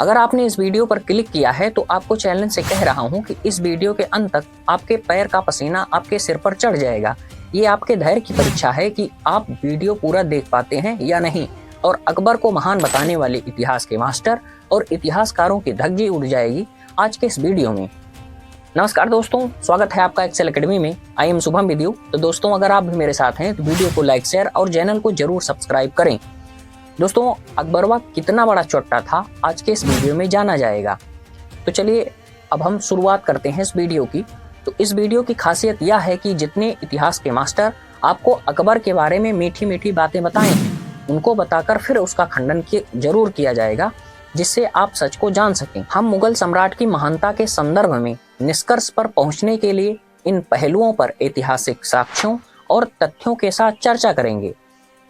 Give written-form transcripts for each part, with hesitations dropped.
अगर आपने इस वीडियो पर क्लिक किया है तो आपको चैलेंज से कह रहा हूं कि इस वीडियो के अंत तक आपके पैर का पसीना आपके सिर पर चढ़ जाएगा। ये आपके धैर्य की परीक्षा है कि आप वीडियो पूरा देख पाते हैं या नहीं, और अकबर को महान बताने वाले इतिहास के मास्टर और इतिहासकारों की धज्जी उड़ जाएगी आज के इस वीडियो में। नमस्कार दोस्तों, स्वागत है आपका एक्सेल एकेडमी में। I am Shubham with you. तो दोस्तों, अगर आप भी मेरे साथ हैं तो वीडियो को लाइक, शेयर और चैनल को जरूर सब्सक्राइब करें। दोस्तों, अकबरवा कितना बड़ा चोट्टा था आज के इस वीडियो में जाना जाएगा। तो चलिए अब हम शुरुआत करते हैं इस वीडियो की। तो इस वीडियो की खासियत यह है कि जितने इतिहास के मास्टर आपको अकबर के बारे में मीठी मीठी बातें बताएं हैं, उनको बताकर फिर उसका खंडन जरूर किया जाएगा, जिससे आप सच को जान सकें। हम मुगल सम्राट की महानता के संदर्भ में निष्कर्ष पर पहुंचने के लिए इन पहलुओं पर ऐतिहासिक साक्ष्यों और तथ्यों के साथ चर्चा करेंगे।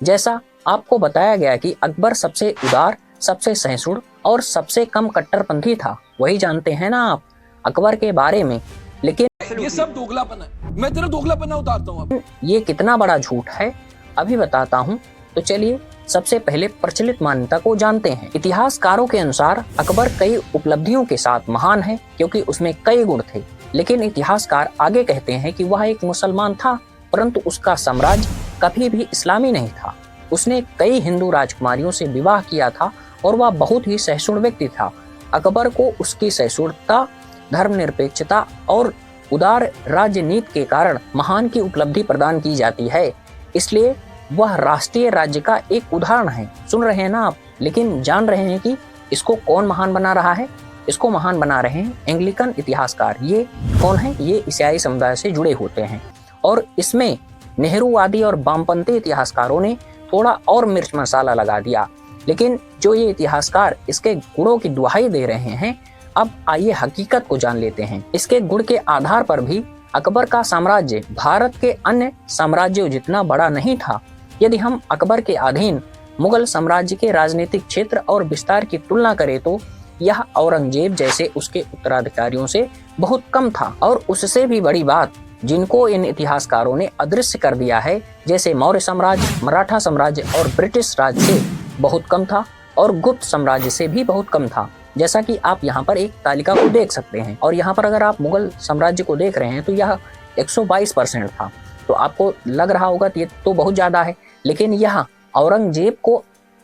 जैसा आपको बताया गया कि अकबर सबसे उदार, सबसे सहिष्णु और सबसे कम कट्टरपंथी था, वही जानते हैं ना आप अकबर के बारे में। लेकिन ये सब दोगलापन है, मैं तेरा दोगलापन उतारता हूँ। ये कितना बड़ा झूठ है अभी बताता हूँ। तो चलिए सबसे पहले प्रचलित मान्यता को जानते हैं। इतिहासकारों के अनुसार अकबर कई उपलब्धियों के साथ महान है क्योंकि उसमें कई गुण थे। लेकिन इतिहासकार आगे कहते हैं कि वह एक मुसलमान था, परंतु उसका साम्राज्य कभी भी इस्लामी नहीं था। उसने कई हिंदू राजकुमारियों से विवाह किया था और वह बहुत ही सहिष्णु व्यक्ति था। अकबर को उसकी सहिष्णुता, धर्मनिरपेक्षता और उदार राजनीति के कारण महान की उपलब्धि प्रदान की जाती है। इसलिए वह राष्ट्रीय राज्य का एक उदाहरण है। सुन रहे हैं ना आप, लेकिन जान रहे हैं कि इसको कौन महान बना रहा है? इसको महान बना रहे हैं एंग्लिकन इतिहासकार। ये कौन है? ये ईसाई समुदाय से जुड़े होते हैं और इसमें नेहरूवादी और वामपंथी इतिहासकारों ने थोड़ा और मिर्च मसाला लगा दिया। लेकिन जो ये इतिहासकार इसके गुणों की दुहाई दे रहे हैं, अब आइए हकीकत को जान लेते हैं। इसके गुण के आधार पर भी अकबर का साम्राज्य भारत के अन्य साम्राज्यों जितना बड़ा नहीं था। यदि हम अकबर के अधीन मुगल साम्राज्य के राजनीतिक क्षेत्र और विस्तार की तुलना करें तो यह औरंगजेब जैसे उसके उत्तराधिकारियों से बहुत कम था। और उससे भी बड़ी बात, जिनको इन इतिहासकारों ने अदृश्य कर दिया है, जैसे मौर्य साम्राज्य, मराठा साम्राज्य और ब्रिटिश राज से बहुत कम था और गुप्त साम्राज्य से भी बहुत कम था। जैसा कि आप यहाँ पर एक तालिका को देख सकते हैं, और यहाँ पर अगर आप मुगल साम्राज्य को देख रहे हैं तो यह 122% था। तो आपको लग रहा होगा ये तो बहुत ज्यादा है, लेकिन यह औरंगजेब को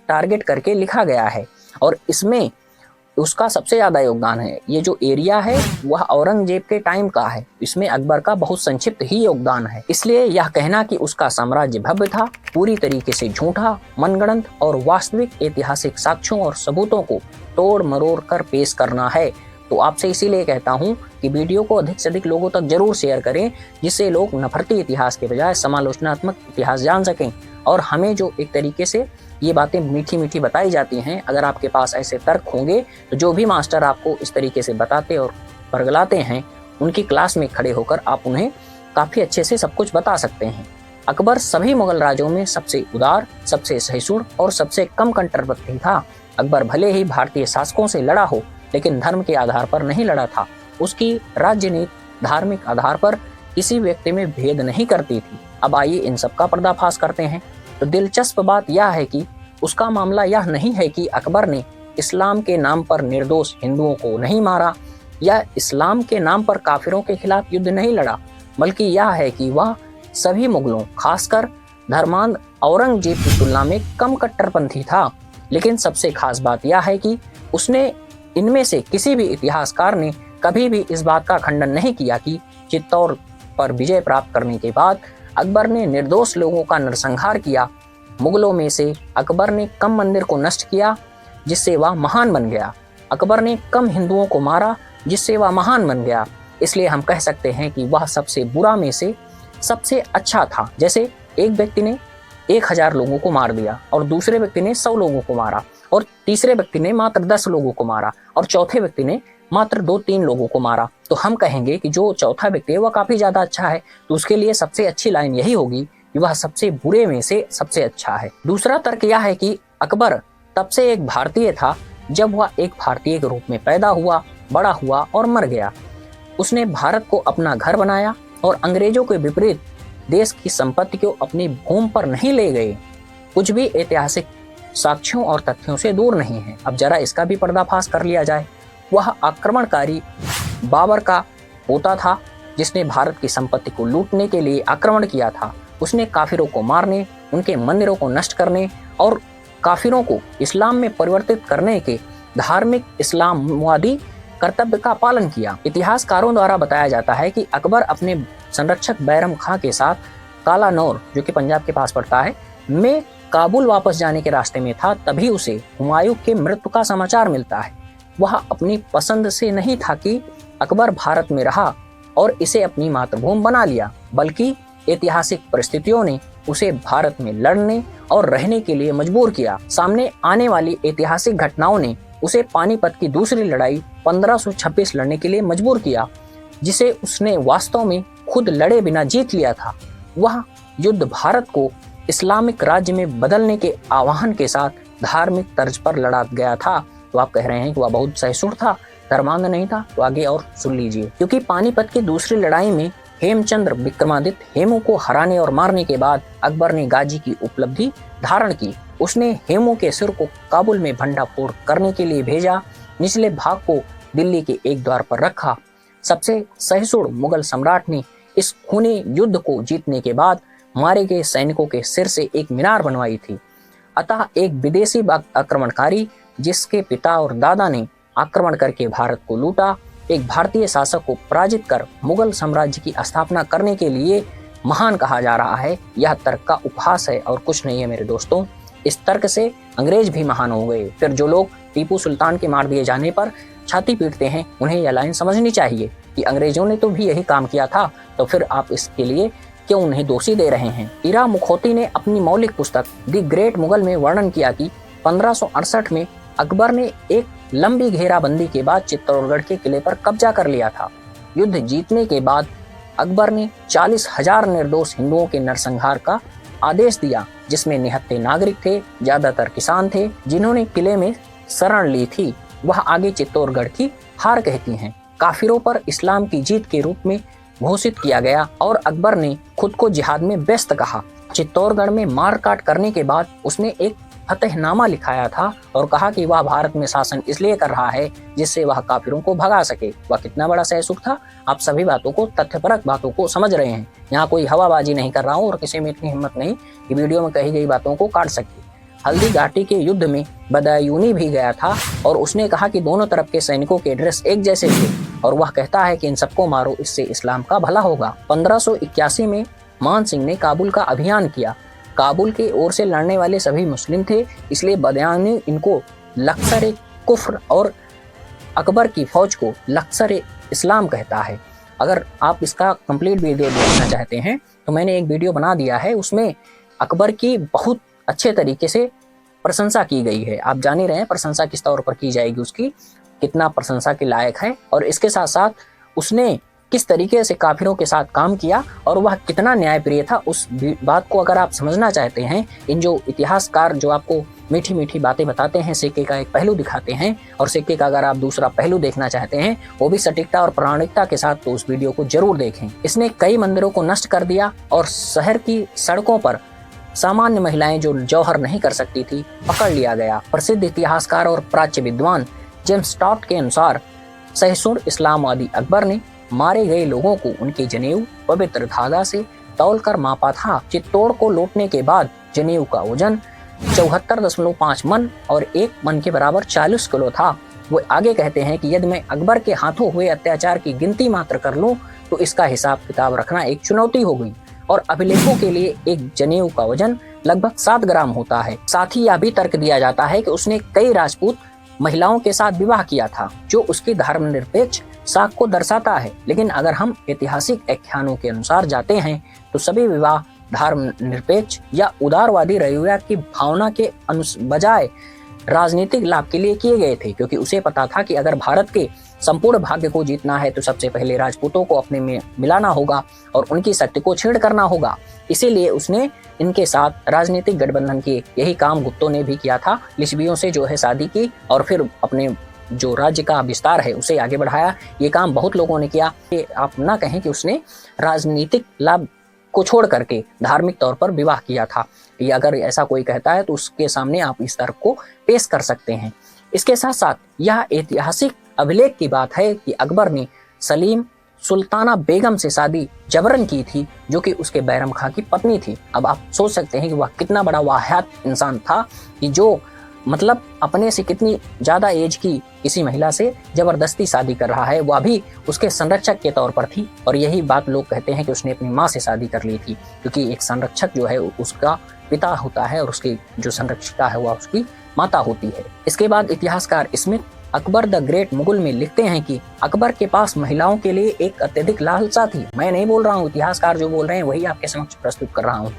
टारगेट करके लिखा गया है और इसमें उसका सबसे ज्यादा योगदान है। ये जो एरिया है वह औरंगजेब के टाइम का है, इसमें अकबर का बहुत संक्षिप्त ही योगदान है। इसलिए यह कहना कि उसका साम्राज्य भव्य था पूरी तरीके से झूठा, मनगढ़ंत और वास्तविक ऐतिहासिक साक्ष्यों और सबूतों को तोड़ मरोड़ कर पेश करना है। तो आपसे इसीलिए कहता हूँ कि वीडियो को अधिक से अधिक लोगों तक जरूर शेयर करें, जिससे लोग नफरती इतिहास के बजाय समालोचनात्मक इतिहास जान सकें। और हमें जो एक तरीके से ये बातें मीठी मीठी बताई जाती हैं, अगर आपके पास ऐसे तर्क होंगे तो जो भी मास्टर आपको इस तरीके से बताते और परगलाते हैं, उनकी क्लास में खड़े होकर आप उन्हें काफ़ी अच्छे से सब कुछ बता सकते हैं। अकबर सभी मुगल राजों में सबसे उदार, सबसे सहिष्णु और सबसे कम कट्टरपंथी था। अकबर भले ही भारतीय शासकों से लड़ा हो, लेकिन धर्म के आधार पर नहीं लड़ा था। उसकी राजनीति धार्मिक आधार पर किसी व्यक्ति में भेद नहीं करती थी। अब आइए इन सब का पर्दाफाश करते हैं। तो दिलचस्प बात यह है कि उसका मामला यह नहीं है कि अकबर ने इस्लाम के नाम पर निर्दोष हिंदुओं को नहीं मारा या इस्लाम के नाम पर काफिरों के खिलाफ युद्ध नहीं लड़ा, बल्कि यह है कि वह सभी मुगलों, खासकर धर्मांध औरंगजेब की तुलना में कम कट्टरपंथी था। लेकिन सबसे खास बात यह है कि उसने इनमें से किसी भी इतिहासकार ने कभी भी इस बात का खंडन नहीं किया कि चित्तौड़ पर विजय प्राप्त करने के बाद अकबर ने निर्दोष लोगों का नरसंहार किया। मुगलों में से अकबर ने कम मंदिर को नष्ट किया जिससे वह महान बन गया। अकबर ने कम हिंदुओं को मारा जिससे वह महान बन गया। इसलिए हम कह सकते हैं कि वह सबसे बुरा में से सबसे अच्छा था। जैसे एक व्यक्ति ने 1000 लोगों को मार दिया और दूसरे व्यक्ति ने 100 लोगों को मारा और तीसरे व्यक्ति ने मात्र 10 लोगों को मारा और चौथे व्यक्ति ने मात्र 2-3 लोगों को मारा। तो हम कहेंगे कि जो चौथा व्यक्ति है वह काफी ज्यादा अच्छा है। तो उसके लिए सबसे अच्छी लाइन यही होगी कि वह सबसे बुरे में से सबसे अच्छा है। दूसरा तर्क यह है कि अकबर तब से एक भारतीय था जब वह एक भारतीय के रूप में पैदा हुआ, बड़ा हुआ और मर गया। उसने भारत को अपना घर बनाया और अंग्रेजों के विपरीत देश की संपत्ति को अपनी भूमि पर नहीं ले गए। कुछ भी ऐतिहासिक साक्ष्यों और तथ्यों से दूर नहीं है। अब जरा इसका भी पर्दाफाश कर लिया जाए। वह आक्रमणकारी बाबर का पोता था जिसने भारत की संपत्ति को लूटने के लिए आक्रमण किया था। उसने काफिरों को मारने, उनके मंदिरों को नष्ट करने और काफिरों को इस्लाम में परिवर्तित करने के धार्मिक इस्लामवादी कर्तव्य का पालन किया। इतिहासकारों द्वारा बताया जाता है कि अकबर अपने संरक्षक बैरम खां के साथ कालानौर, जो कि पंजाब के पास पड़ता है, में काबुल वापस जाने के रास्ते में था, तभी उसे हुमायूं के मृत्यु का समाचार मिलता है। वह अपनी पसंद से नहीं था कि अकबर भारत में रहा और इसे अपनी मातृभूमि बना लिया, बल्कि ऐतिहासिक परिस्थितियों ने उसे भारत में लड़ने और रहने के लिए मजबूर किया। सामने आने वाली ऐतिहासिक घटनाओं ने उसे पानीपत की दूसरी लड़ाई 1526 लड़ने के लिए मजबूर किया, जिसे उसने वास्तव में खुद लड़े बिना जीत लिया था। वह युद्ध भारत को इस्लामिक राज्य में बदलने के आह्वान के साथ धार्मिक तर्ज पर लड़ा गया था। तो आप कह रहे हैं कि वह बहुत सहिष्णु था, धर्मांध नहीं था, तो आगे और सुन लीजिए। क्योंकि पानीपत की दूसरी लड़ाई में हेमचंद्र विक्रमादित्य हेमू को हराने और मारने के बाद अकबर ने गाजी की उपलब्धि धारण की। उसने हेमू के सिर को काबुल में भंडाफोड़ करने के लिए भेजा। निचले भाग को दिल्ली के एक द्वार पर रखा। सबसे सहिष्णु मुगल सम्राट ने इस खूनी युद्ध को जीतने के बाद मारे गए सैनिकों के सिर से एक मीनार बनवाई थी। अतः एक विदेशी आक्रमणकारी जिसके पिता और दादा ने आक्रमण करके भारत को लूटा, एक भारतीय शासक को पराजित कर मुगल साम्राज्य की स्थापना करने के लिए महान कहा जा रहा है। यह तर्क का उपहास है और कुछ नहीं है मेरे दोस्तों। इस तर्क से अंग्रेज भी महान हो गए। फिर जो लोग टीपू सुल्तान के मार दिए जाने पर छाती पीटते हैं, उन्हें यह लाइन समझनी चाहिए कि अंग्रेजों ने तो भी यही काम किया था, तो फिर आप इसके लिए क्यों उन्हें दोषी दे रहे हैं। इरा मुखोती ने अपनी मौलिक पुस्तक द ग्रेट मुगल में वर्णन किया कि 1568 में अकबर ने एक लंबी घेराबंदी के बाद चित्तौड़गढ़ के किले पर कब्जा कर लिया था। युद्ध जीतने के बाद अकबर ने 40,000 निर्दोष हिंदुओं के नरसंहार का आदेश दिया, जिसमें निहत्थे नागरिक थे, ज्यादातर किसान थे, जिन्होंने किले में शरण ली थी। वह आगे चित्तौड़गढ़ की हार कहती हैं। काफिरों पर इस्लाम की जीत के रूप में घोषित किया गया और अकबर ने खुद को जिहाद में व्यस्त कहा। चित्तौड़गढ़ में मार काट करने के बाद उसने एक फतहनामा लिखाया था और कहा कि वह भारत में शासन इसलिए कर रहा है जिससे वह काफिरों को भगा सके। वह कितना बड़ा सहिष्णु था। आप सभी बातों को, तथ्यपरक बातों को समझ रहे हैं। यहाँ कोई हवाबाजी नहीं कर रहा हूँ और किसी में इतनी हिम्मत नहीं कि वीडियो में कही गई बातों को काट सके। हल्दी घाटी के युद्ध में बदायूनी भी गया था और उसने कहा कि दोनों तरफ के सैनिकों के ड्रेस एक जैसे थे और वह कहता है कि इन सबको मारो, इससे इस्लाम का भला होगा। 1581 में मान सिंह ने काबुल का अभियान किया। काबुल की ओर से लड़ने वाले सभी मुस्लिम थे, इसलिए बदायूनी इनको लश्कर कुफ्र और अकबर की फौज को लश्कर इस्लाम कहता है। अगर आप इसका कंप्लीट वीडियो देखना चाहते हैं तो मैंने एक वीडियो बना दिया है, उसमें अकबर की बहुत अच्छे तरीके से प्रशंसा की गई है। आप जान ही रहे हैं प्रशंसा किस तौर पर की जाएगी, उसकी कितना प्रशंसा के लायक है और इसके साथ साथ उसने किस तरीके से काफिरों के साथ काम किया और वह कितना न्यायप्रिय था, उस बात को अगर आप समझना चाहते हैं। इन जो इतिहासकार जो आपको मीठी मीठी बातें बताते हैं, सिक्के का एक पहलू दिखाते हैं और सिक्के का अगर आप दूसरा पहलू देखना चाहते हैं वो भी सटीकता और प्रामाणिकता के साथ, तो उस वीडियो को जरूर देखें। इसने कई मंदिरों को नष्ट कर दिया और शहर की सड़कों पर सामान्य महिलाएं जो जौहर नहीं कर सकती थी पकड़ लिया गया। प्रसिद्ध इतिहासकार और प्राच्य विद्वान जेम्स टॉट के अनुसार सहिष्णु इस्लामवादी अकबर ने मारे गए लोगों को उनके जनेऊ पवित्र धागा से तौलकर मापा था। चित्तौड़ को लौटने के बाद जनेऊ का वजन 74.5 मन और 1 मन के बराबर 40 किलो था। वो आगे कहते हैं कि यदि मैं अकबर के हाथों हुए अत्याचार की गिनती मात्र कर लूं तो इसका हिसाब किताब रखना एक चुनौती हो गई और अभिलेखों के लिए एक जनेऊ का वजन लगभग 7 ग्राम होता है। साथ ही यह भी तर्क दिया जाता है कि उसने कई राजपूत महिलाओं के साथ विवाह किया था, जो उसकी धर्मनिरपेक्ष साख को दर्शाता है। लेकिन अगर हम ऐतिहासिक व्याख्यानों के अनुसार जाते हैं तो सभी विवाह धर्मनिरपेक्ष या उदारवादी रवैया की भावना के बजाय राजनीतिक लाभ के लिए किए गए थे, क्योंकि उसे पता था कि अगर भारत के संपूर्ण भाग्य को जीतना है तो सबसे पहले राजपूतों को अपने में मिलाना होगा और उनकी शक्ति को छेड़ करना होगा। इसीलिए उसने इनके साथ राजनीतिक गठबंधन किए। यही काम गुप्तों ने भी किया था, लिच्छवियों से जो है शादी की और फिर अपने जो राज्य का विस्तार है उसे आगे बढ़ाया। ये काम बहुत लोगों ने किया। आप ना कहें कि उसने राजनीतिक लाभ को छोड़ करके धार्मिक तौर पर विवाह किया था। या अगर ऐसा कोई कहता है तो उसके सामने आप इस तर्क को पेश कर सकते हैं। इसके साथ साथ यह ऐतिहासिक अभिलेख की बात है कि अकबर ने सलीम सुल्ताना बेगम से शादी जबरन की थी, जो कि उसके बैरम खां की पत्नी थी। अब आप सोच सकते हैं कि वह कितना बड़ा वाहियात इंसान था कि जो मतलब अपने से कितनी ज़्यादा एज की किसी महिला से ज़बरदस्ती शादी कर रहा है, वह भी उसके संरक्षक के तौर पर थी। और यही बात लोग कहते हैं कि उसने अपनी माँ से शादी कर ली थी, क्योंकि एक संरक्षक जो है उसका पिता होता है और उसकी जो संरक्षिका है वह उसकी माता होती है। इसके बाद इतिहासकार Smith Akbar the great Mughal में लिखते हैं कि अकबर के पास महिलाओं के लिए एक अत्यधिक लालसा थी। मैं नहीं बोल रहा हूँ, इतिहासकार जो बोल रहे हैं वही आपके समक्ष प्रस्तुत कर रहा हूँ।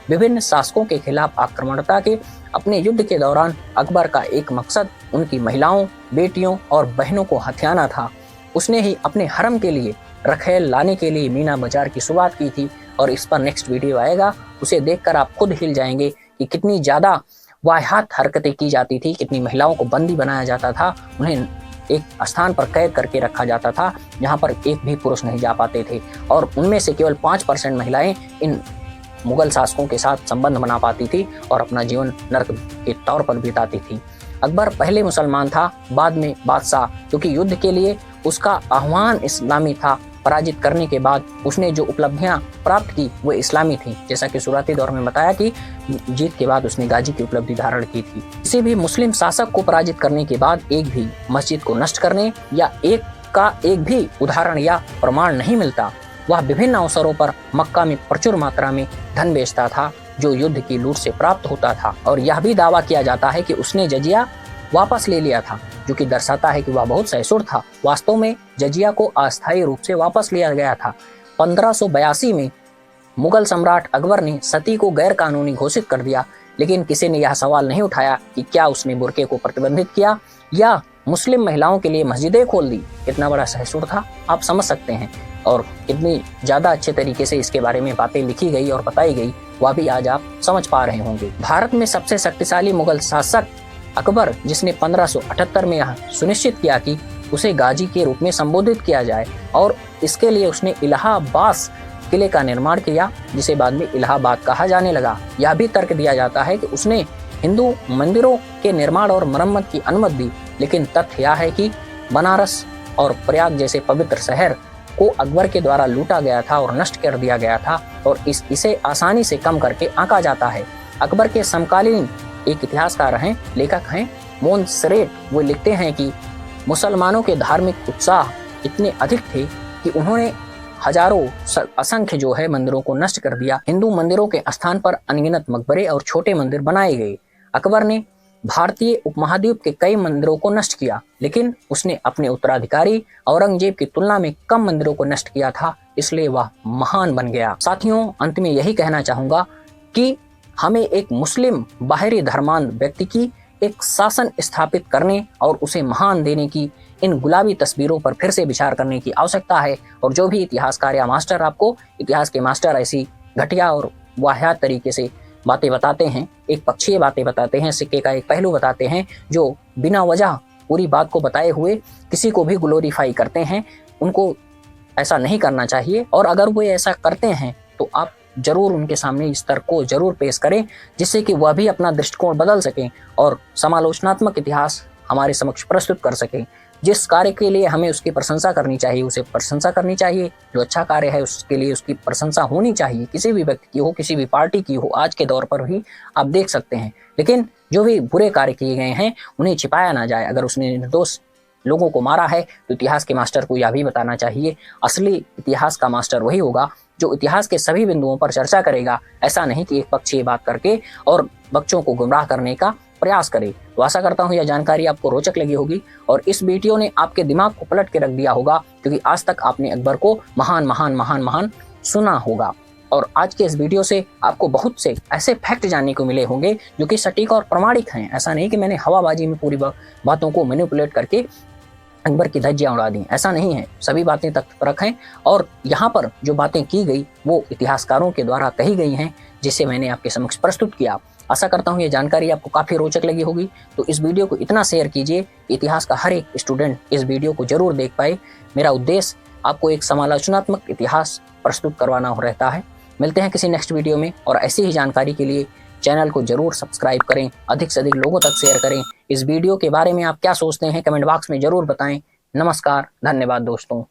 विभिन्न शासकों के खिलाफ आक्रमणता के अपने युद्ध के दौरान अकबर का एक मकसद उनकी महिलाओं, बेटियों और बहनों को हथियाना था। उसने ही अपने हरम के लिए रखेल लाने के लिए मीना बाजार की शुरुआत की थी, और इस पर नेक्स्ट वीडियो आएगा, उसे देखकर आप खुद हिल जाएंगे कि कितनी ज़्यादा वाहियात हरकतें की जाती थी, कितनी महिलाओं को बंदी बनाया जाता था, उन्हें एक स्थान पर कैद करके रखा जाता था जहाँ पर एक भी पुरुष नहीं जा पाते थे, और उनमें से केवल 5% महिलाएं इन मुगल शासकों के साथ संबंध बना पाती थी और अपना जीवन नर्क के तौर पर बिताती थी। अकबर पहले मुसलमान था, बाद में बादशाह, क्योंकि युद्ध के लिए उसका आह्वान इस्लामी था। पराजित करने के बाद उसने जो उपलब्धियां प्राप्त की वो इस्लामी थी, जैसा कि शुरुआती दौर में बताया कि जीत के बाद उसने गाजी की उपलब्धि धारण की थी। किसी भी मुस्लिम शासक को पराजित करने के बाद एक भी मस्जिद को नष्ट करने या एक भी उदाहरण या प्रमाण नहीं मिलता। वह विभिन्न अवसरों पर मक्का में प्रचुर मात्रा में धन बेचता था जो युद्ध की लूट से प्राप्त होता था, और यह भी दावा किया जाता है कि उसने जजिया वापस ले लिया था, जो कि दर्शाता है कि वह बहुत सैसुर था। वास्तव में जजिया को अस्थायी रूप से वापस लिया गया था। 1582 में मुगल सम्राट अकबर ने सती को गैर कानूनी घोषित कर दिया, लेकिन किसी ने यह सवाल नहीं उठाया कि क्या उसने बुर्के को प्रतिबंधित किया या मुस्लिम महिलाओं के लिए मस्जिदें खोल दी। कितना बड़ा सैसुर था, आप समझ सकते हैं, और कितनी ज़्यादा अच्छे तरीके से इसके बारे में बातें लिखी गई और बताई गई, वह भी आज आप समझ पा रहे होंगे। भारत में सबसे शक्तिशाली मुगल शासक अकबर, जिसने 1578 में यह सुनिश्चित किया कि उसे गाजी के रूप में संबोधित किया जाए, और इसके लिए उसने इलाहाबाद किले का निर्माण किया, जिसे बाद में इलाहाबाद कहा जाने लगा। यह भी तर्क दिया जाता है कि उसने हिंदू मंदिरों के निर्माण और मरम्मत की अनुमति दी, लेकिन तथ्य यह है कि बनारस और प्रयाग जैसे पवित्र शहर को अकबर के द्वारा लूटा गया था और नष्ट कर दिया गया था, और इसे आसानी से कम करके आंका जाता है। अकबर के समकालीन एक इतिहासकार हैं, लेखक हैं मोन्सेरेट, वो लिखते हैं कि मुसलमानों के धार्मिक उत्साह इतने अधिक थे कि उन्होंने हजारों असंख्य जो है मंदिरों को नष्ट कर दिया। हिंदू मंदिरों के स्थान पर अनगिनत मकबरे और छोटे मंदिर बनाए गए। अकबर ने भारतीय उपमहाद्वीप के कई मंदिरों को नष्ट किया, लेकिन उसने अपने उत्तराधिकारी औरंगजेब की तुलना में कम मंदिरों को नष्ट किया था, इसलिए वह महान बन गया। साथियों, अंत में यही कहना चाहूंगा कि हमें एक मुस्लिम बाहरी धर्मांध व्यक्ति की एक शासन स्थापित करने और उसे महान देने की इन गुलाबी तस्वीरों पर फिर से विचार करने की आवश्यकता है। और जो भी इतिहासकार या मास्टर आपको इतिहास के मास्टर ऐसी घटिया और वाहियात तरीके से बातें बताते हैं, एक पक्षीय बातें बताते हैं, सिक्के का एक पहलू बताते हैं, जो बिना वजह पूरी बात को बताए हुए किसी को भी ग्लोरीफाई करते हैं, उनको ऐसा नहीं करना चाहिए। और अगर वो ऐसा करते हैं तो आप जरूर उनके सामने इस तर्क को जरूर पेश करें, जिससे कि वह भी अपना दृष्टिकोण बदल सकें और समालोचनात्मक इतिहास हमारे समक्ष प्रस्तुत कर सकें। जिस कार्य के लिए हमें उसकी प्रशंसा करनी चाहिए उसे प्रशंसा करनी चाहिए, जो अच्छा कार्य है उसके लिए उसकी प्रशंसा होनी चाहिए, किसी भी व्यक्ति की हो, किसी भी पार्टी की हो। आज के दौर पर भी आप देख सकते हैं, लेकिन जो भी बुरे कार्य किए गए हैं उन्हें छिपाया ना जाए। अगर उसने निर्दोष लोगों को मारा है तो इतिहास के मास्टर को यह भी बताना चाहिए। असली इतिहास का मास्टर वही होगा जो इतिहास के सभी बिंदुओं पर चर्चा करेगा, ऐसा नहीं कि एक पक्षीय बात करके और बच्चों को गुमराह करने का प्रयास करे। तो आशा करता हूँ यह जानकारी आपको रोचक लगी होगी और इस वीडियो ने आपके दिमाग को पलट के रख दिया होगा, क्योंकि आज तक आपने अकबर को महान महान महान महान सुना होगा। और आज के इस वीडियो से आपको बहुत से ऐसे फैक्ट जानने को मिले होंगे जो कि सटीक और प्रमाणिक हैं। ऐसा नहीं कि मैंने हवाबाजी में पूरी बातों को मैनिपुलेट करके अकबर की धज्जियां उड़ा दी, ऐसा नहीं है। सभी बातें तथ्यपरक हैं और यहाँ पर जो बातें की गई वो इतिहासकारों के द्वारा कही गई हैं, जिसे मैंने आपके समक्ष प्रस्तुत किया। आशा करता हूँ ये जानकारी आपको काफ़ी रोचक लगी होगी। तो इस वीडियो को इतना शेयर कीजिए, इतिहास का हर एक स्टूडेंट इस वीडियो को जरूर देख पाए। मेरा उद्देश्य आपको एक समालोचनात्मक इतिहास प्रस्तुत करवाना रहता है। मिलते हैं किसी नेक्स्ट वीडियो में और ऐसी ही जानकारी के लिए चैनल को जरूर सब्सक्राइब करें, अधिक से अधिक लोगों तक शेयर करें। इस वीडियो के बारे में आप क्या सोचते हैं कमेंट बॉक्स में जरूर बताएं। नमस्कार, धन्यवाद दोस्तों।